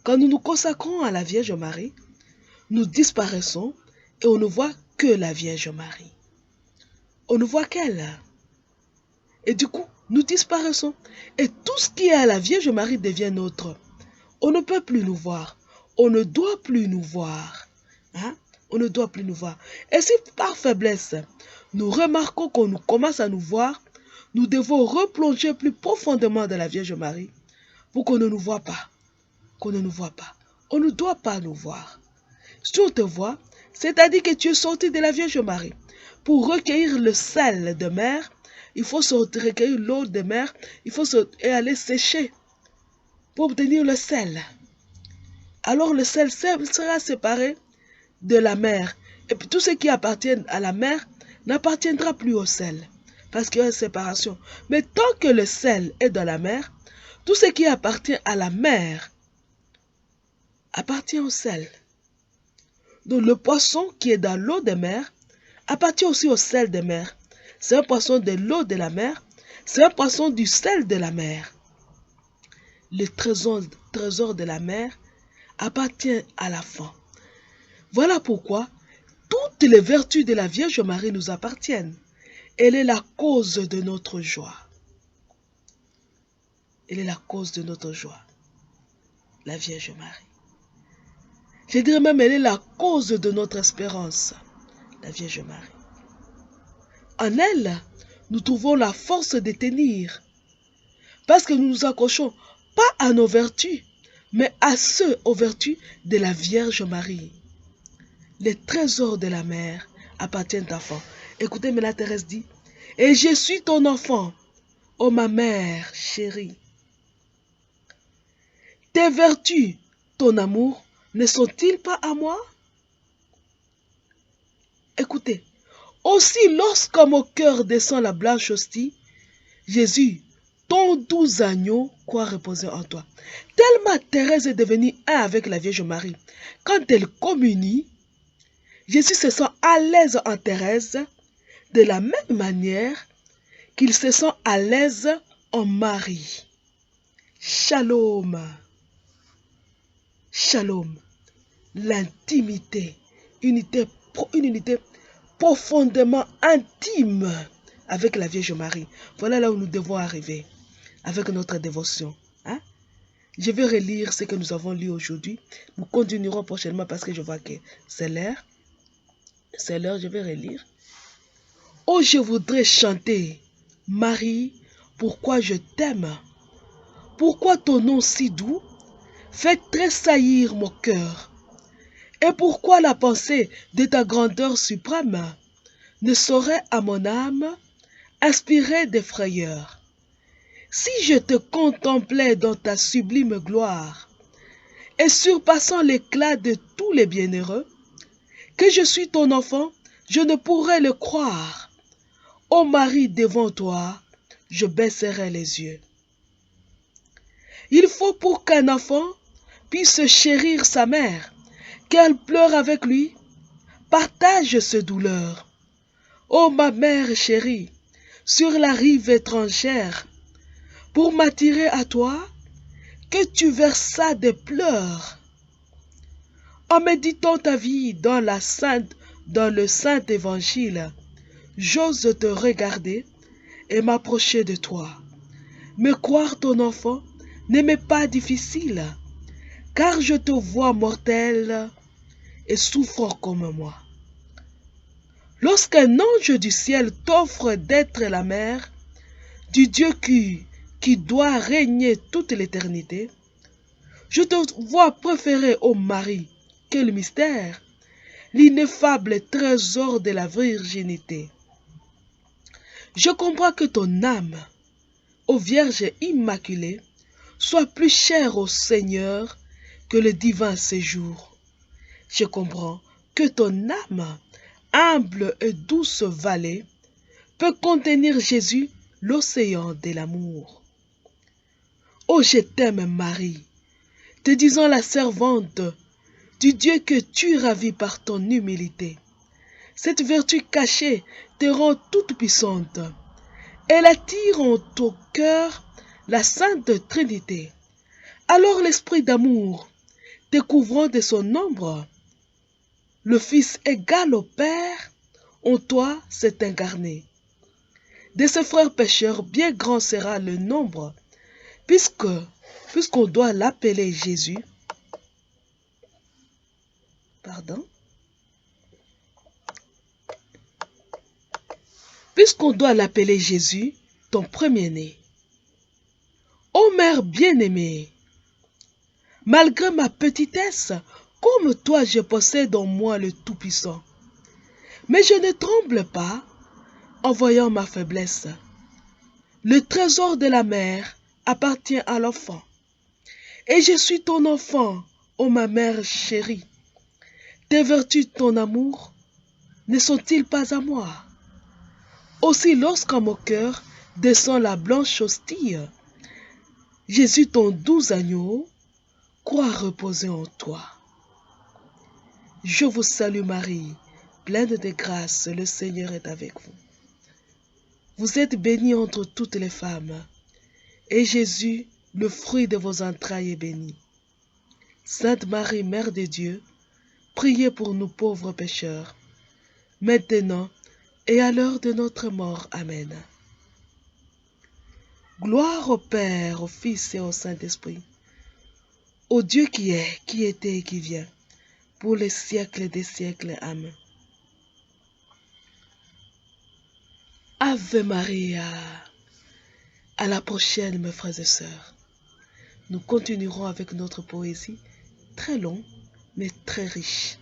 Quand nous nous consacrons à la Vierge Marie, nous disparaissons et on ne voit que la Vierge Marie. On ne voit qu'elle. Et du coup, nous disparaissons. Et tout ce qui est à la Vierge Marie devient nôtre. On ne peut plus nous voir. On ne doit plus nous voir. Hein? On ne doit plus nous voir. Et si par faiblesse, nous remarquons qu'on commence à nous voir, nous devons replonger plus profondément dans la Vierge Marie pour qu'on ne nous voit pas. Qu'on ne nous voit pas. On ne doit pas nous voir. Si on te voit, c'est-à-dire que tu es sorti de la Vierge Marie. Pour recueillir le sel de mer, il faut recueillir l'eau de mer, il faut aller sécher pour obtenir le sel. Alors le sel sera séparé de la mer. Et puis tout ce qui appartient à la mer n'appartiendra plus au sel. Parce qu'il y a une séparation. Mais tant que le sel est dans la mer, tout ce qui appartient à la mer appartient au sel. Donc le poisson qui est dans l'eau de mer appartient aussi au sel de mer. C'est un poisson de l'eau de la mer. C'est un poisson du sel de la mer. Le trésor de la mer appartient à la faim. Voilà pourquoi toutes les vertus de la Vierge Marie nous appartiennent. Elle est la cause de notre joie. Elle est la cause de notre joie. La Vierge Marie. Je dirais même elle est la cause de notre espérance. La Vierge Marie. En elle, nous trouvons la force de tenir. Parce que nous nous accrochons pas à nos vertus, mais aux vertus de la Vierge Marie. Les trésors de la mer appartiennent à l'enfant. Écoutez, mais la Thérèse dit, « Et je suis ton enfant, ô ma mère chérie. Tes vertus, ton amour, ne sont-ils pas à moi ?» Écoutez, aussi lorsque mon cœur descend la blanche hostie, Jésus, ton doux agneau, croit reposer en toi. Tellement Thérèse est devenue un avec la Vierge Marie. Quand elle communie, Jésus se sent à l'aise en Thérèse de la même manière qu'il se sent à l'aise en Marie. Shalom. Shalom. L'intimité. Une unité profondément intime avec la Vierge Marie. Voilà là où nous devons arriver avec notre dévotion. Hein? Je vais relire ce que nous avons lu aujourd'hui. Nous continuerons prochainement parce que je vois que c'est l'heure. C'est l'heure, je vais relire. Oh, je voudrais chanter, Marie, pourquoi je t'aime. Pourquoi ton nom si doux fait tressaillir mon cœur. Et pourquoi la pensée de ta grandeur suprême ne saurait à mon âme inspirer des frayeurs. Si je te contemplais dans ta sublime gloire, et surpassant l'éclat de tous les bienheureux, que je suis ton enfant, je ne pourrais le croire. Ô Marie, devant toi, je baisserai les yeux. Il faut pour qu'un enfant puisse chérir sa mère, qu'elle pleure avec lui, partage ce douleur. Ô ma mère chérie, sur la rive étrangère, pour m'attirer à toi, que tu versas des pleurs. En méditant ta vie dans le saint évangile, j'ose te regarder et m'approcher de toi. Me croire ton enfant ne m'est pas difficile, car je te vois mortel et souffrant comme moi. Lorsqu'un ange du ciel t'offre d'être la mère du Dieu qui doit régner toute l'éternité, je te vois préférer, ô Marie, quel mystère, l'ineffable trésor de la virginité. Je comprends que ton âme, ô Vierge Immaculée, soit plus chère au Seigneur que le divin séjour. Je comprends que ton âme, humble et douce vallée, peut contenir Jésus, l'océan de l'amour. Ô je t'aime Marie, te disant la servante du Dieu que tu ravis par ton humilité. Cette vertu cachée te rend toute puissante. Elle attire en ton cœur la Sainte Trinité. Alors l'Esprit d'amour, te couvrant de son ombre, le Fils égal au Père, en toi s'est incarné. De ses frères pécheurs, bien grand sera le nombre, puisqu'on doit l'appeler Jésus. Puisqu'on doit l'appeler Jésus, ton premier-né. Ô Mère bien-aimée, malgré ma petitesse, comme toi je possède en moi le Tout-Puissant. Mais je ne tremble pas en voyant ma faiblesse. Le trésor de la mère appartient à l'enfant. Et je suis ton enfant, ô ma mère chérie. Tes vertus, ton amour, ne sont-ils pas à moi? Aussi lorsqu'en mon cœur descend la blanche hostie, Jésus ton doux agneau, crois reposer en toi. Je vous salue Marie, pleine de grâce, le Seigneur est avec vous. Vous êtes bénie entre toutes les femmes, et Jésus, le fruit de vos entrailles, est béni. Sainte Marie, Mère de Dieu, priez pour nous pauvres pécheurs, maintenant et à l'heure de notre mort. Amen. Gloire au Père, au Fils et au Saint-Esprit, au Dieu qui est, qui était et qui vient, pour les siècles des siècles. Amen. Ave Maria. À la prochaine, mes frères et sœurs. Nous continuerons avec notre poésie, très longue, mais très riche.